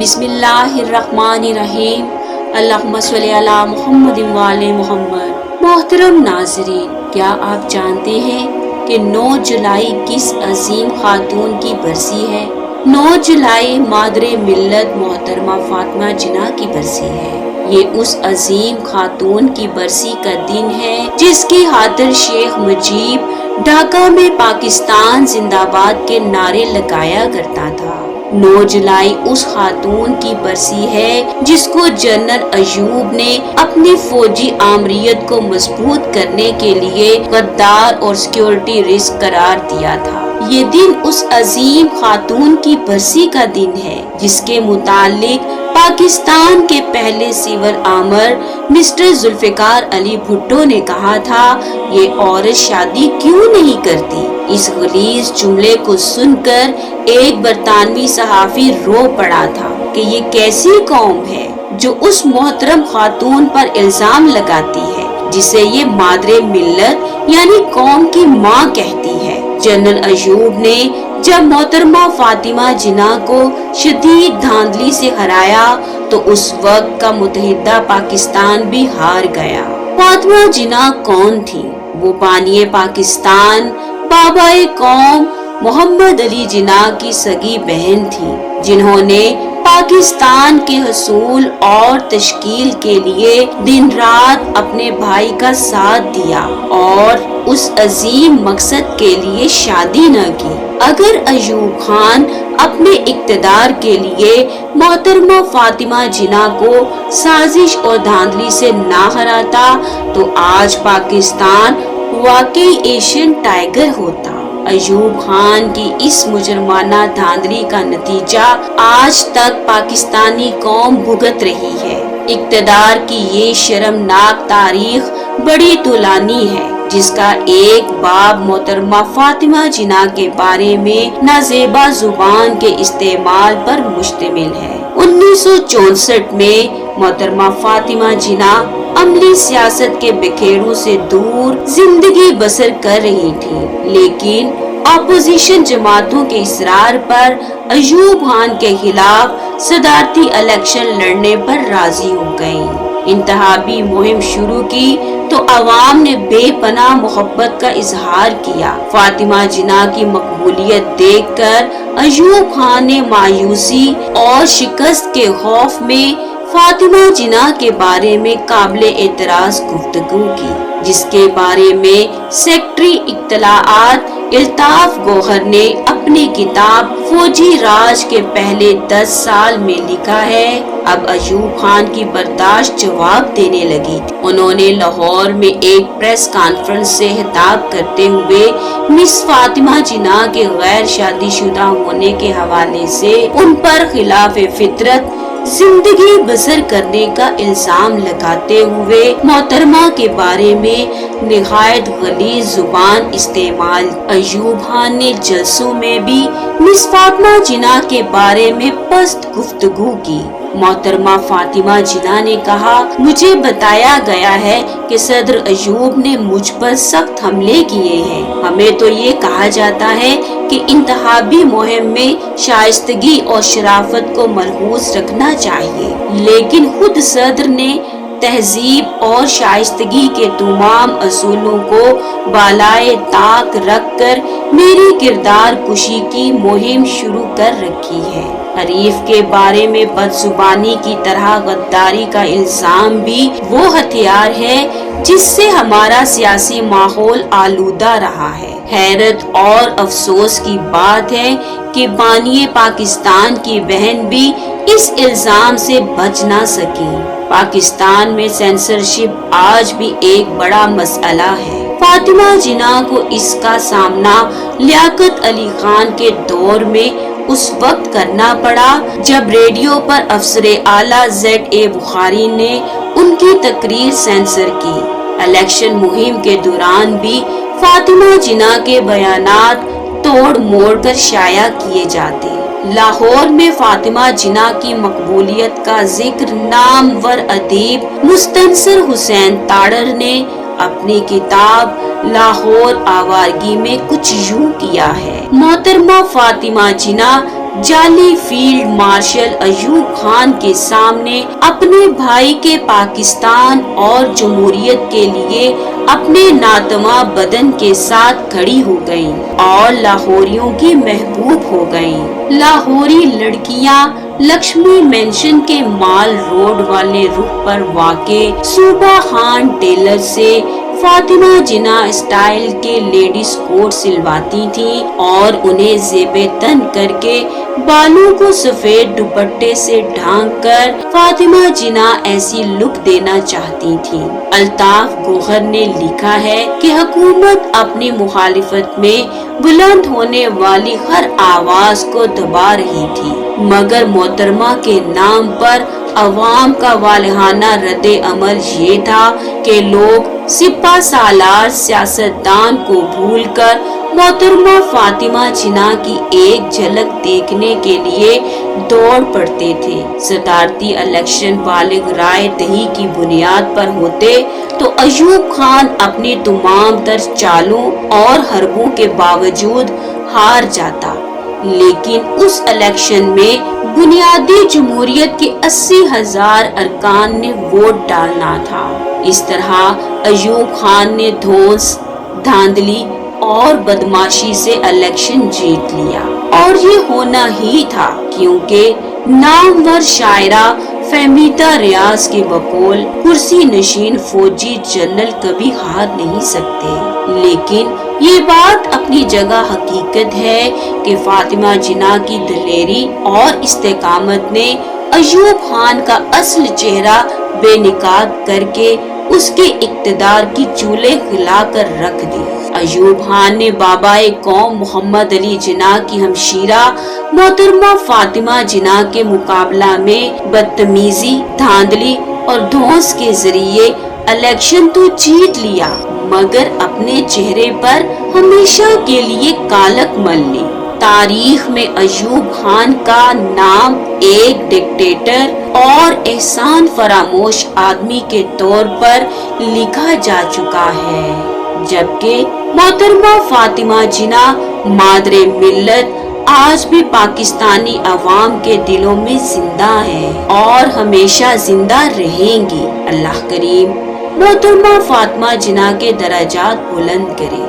बिस्मिल्लाहिर्रहमानिर्रहीम। अल्लाहुम्मा सल्ली अला मुहम्मद व आले मुहम्मद। मोहतरम नाज़रीन, क्या आप जानते हैं कि 9 जुलाई किस अजीम खातून की बरसी है? 9 जुलाई मादरे मिल्लत मोहतरमा फातिमा जिन्ना की बरसी है। ये उस अजीम खातून की बरसी का दिन है जिसकी खातिर शेख मुजीब ढाका में पाकिस्तान जिंदाबाद के नारे लगाया करता था। 9 जुलाई उस खातून की बरसी है जिसको जनरल अयूब ने अपनी फौजी आमरीयत को मजबूत करने के लिए गद्दार और सिक्योरिटी रिस्क करार दिया था। ये दिन उस अजीम खातून की बरसी का दिन है जिसके मुतालिक पाकिस्तान के पहले सिविल आमर मिस्टर जुल्फिकार अली भुट्टो ने कहा था, ये औरत शादी क्यों नहीं करती। इस गलीज जुमले को सुनकर एक बरतानवी सहाफी रो पड़ा था कि ये कैसी कौम है जो उस मोहतरम खातून पर इल्जाम लगाती है जिसे ये मादरे मिल्लत यानी कौम की माँ कहती है। जनरल अयूब ने जब मोहतरमा फातिमा जिन्ना को शदीद धांधली से हराया तो उस वक्त का मुत्तहिदा पाकिस्तान भी हार गया। फातिमा जिन्ना कौन थी? वो बानिए पाकिस्तान, बाबाए कौम मोहम्मद अली जिन्ना की सगी बहन थी जिन्होंने पाकिस्तान के हसूल और तश्कील के लिए दिन रात अपने भाई का साथ दिया और उस अजीम मकसद के लिए शादी न की। अगर अयूब खान अपने इक्तदार के लिए मोहतरमा फातिमा जिन्ना को साजिश और धांधली से ना हराता तो आज पाकिस्तान वाकई एशियन टाइगर होता। अयूब खान की इस मुजरमाना धांधली का नतीजा आज तक पाकिस्तानी कौम भुगत रही है। इक्तदार की ये शर्मनाक तारीख बड़ी तुलानी है जिसका एक बाब मोहतरमा फातिमा जिन्ना के बारे में नाजेबा जुबान के इस्तेमाल पर मुश्तमिल है। 1964 में मोहतरमा फातिमा जिन्ना अमली सियासत के बिखेरू से दूर जिंदगी बसर कर रही थी, लेकिन अपोजिशन जमातों के इसरार पर अयूब खान के खिलाफ सदारती इलेक्शन लड़ने पर राजी हो गयी। इंतहाबी मुहिम शुरू की तो अवाम ने बेपनाह मोहब्बत का इजहार किया। फातिमा जिन्ना की मकबूलियत देखकर अयूब खान ने मायूसी और शिकस्त के खौफ में फातिमा जिन्ना के बारे में काबिल एतराज गुफ्तगू की, जिसके बारे में सेक्रेटरी इत्तलाआत इल्ताफ गौहर ने अपनी किताब फौजी राज के पहले 10 साल में लिखा है। अब अयूब खान की बर्दाश्त जवाब देने लगी थी। उन्होंने लाहौर में एक प्रेस कॉन्फ्रेंस से खिताब करते हुए मिस फातिमा जिन्ना के गैर शादीशुदा होने के हवाले से उन पर खिलाफ फितरत जिंदगी बसर करने का इल्जाम लगाते हुए मोहतरमा के बारे में निहायत गलीज जुबान इस्तेमाल। अयूब खान ने जलसों में भी मिस फातिमा जिन्ना के बारे में पस्त गुफ्तगू की। मोहतरमा फातिमा जिन्ना ने कहा, मुझे बताया गया है कि सदर अयूब ने मुझ पर सख्त हमले किए हैं। हमें तो ये कहा जाता है कि इंतहाबी मुहिम में शाइस्तगी और शराफत को मलहूज रखना चाहिए, लेकिन खुद सदर ने तहजीब और शाइस्तगी के तमाम असूलों को बालाए ताक रखकर मेरी किरदार कुशी की मुहिम शुरू कर रखी है। हरीफ के बारे में बदजुबानी की तरह गद्दारी का इल्जाम भी वो हथियार है जिससे हमारा सियासी माहौल आलूदा रहा है। हैरत और अफसोस की बात है कि बानिए पाकिस्तान की बहन भी इस इल्जाम से बच ना सकी। पाकिस्तान में सेंसरशिप आज भी एक बड़ा मसला है। फातिमा जिन्ना को इसका सामना लियाकत अली खान के दौर में उस वक्त करना पड़ा जब रेडियो पर अफसरे आला ZA बुखारी ने उनकी तकरीर सेंसर की। इलेक्शन मुहिम के दौरान भी फातिमा जिन्ना के बयानात तोड़ मोड़ कर शाया किए जाते। लाहौर में फातिमा जिन्ना की मकबूलियत का जिक्र नामवर अदीब मुस्तनसर हुसैन ताड़र ने अपनी किताब लाहौर आवारगी में कुछ यूं किया है। मोहतरमा फातिमा जिन्ना जाली फील्ड मार्शल अयूब खान के सामने अपने भाई के पाकिस्तान और जमहूरियत के लिए अपने नातमा बदन के साथ खड़ी हो गईं और लाहौरियों की महबूब हो गईं। लाहौरी लड़कियां लक्ष्मी मेंशन के माल रोड वाले रुख पर वाक़े सूबा खान टेलर से फातिमा जिना स्टाइल के लेडीज कोट सिलवाती थीं और उन्हें ज़ेबे तन करके बालों को सफेद दुपट्टे से ढांक कर फातिमा जिना ऐसी लुक देना चाहती थीं। अल्ताफ गौहर ने लिखा है कि हुकूमत अपनी मुखालिफत में बुलंद होने वाली हर आवाज को दबा रही थी, मगर मोहतरमा के नाम पर अवाम का वालहाना रद्दे अमल ये था कि लोग सिपा सालार सियासतदान को भूलकर मोहतरमा फातिमा जिना की एक झलक देखने के लिए दौड़ पड़ते थे। सदारती इलेक्शन बालिग राय दही की बुनियाद पर होते तो अयूब खान अपनी तमाम तर चालों और हरबों के बावजूद हार जाता, लेकिन उस इलेक्शन में बुनियादी जमहूरियत के 80,000 अरकान ने वोट डालना था। इस तरह अयूब खान ने धौंस, धांधली और बदमाशी से इलेक्शन जीत लिया और ये होना ही था, क्योंकि नामवर शायरा फहमीदा रियाज के बकौल कुर्सी नशीन फौजी जनरल कभी हार नहीं सकते। लेकिन ये बात अपनी जगह हकीकत है कि फातिमा जिना की दिलेरी और इस्तेकामत ने अयूब खान का असल चेहरा बेनिकाब करके उसके इक्तदार की चूल्हे खिलाकर रख दी। अयूब खान ने बाबाए कौम मोहम्मद अली जिना की हमशीरा मोहतरमा फातिमा जिना के मुकाबला में बदतमीजी, धांधली और धौंस के जरिए इलेक्शन तो जीत लिया, मगर अपने चेहरे पर हमेशा के लिए कालक मल ली। तारीख में अयूब खान का नाम एक डिक्टेटर और एहसान फरामोश आदमी के तौर पर लिखा जा चुका है, जबकि मोहतरमा फातिमा जिना मादरे मिल्लत आज भी पाकिस्तानी अवाम के दिलों में जिंदा है और हमेशा जिंदा रहेंगी। अल्लाह करीम मोहतरमा फातिमा जिना के दराजात बुलंद करे।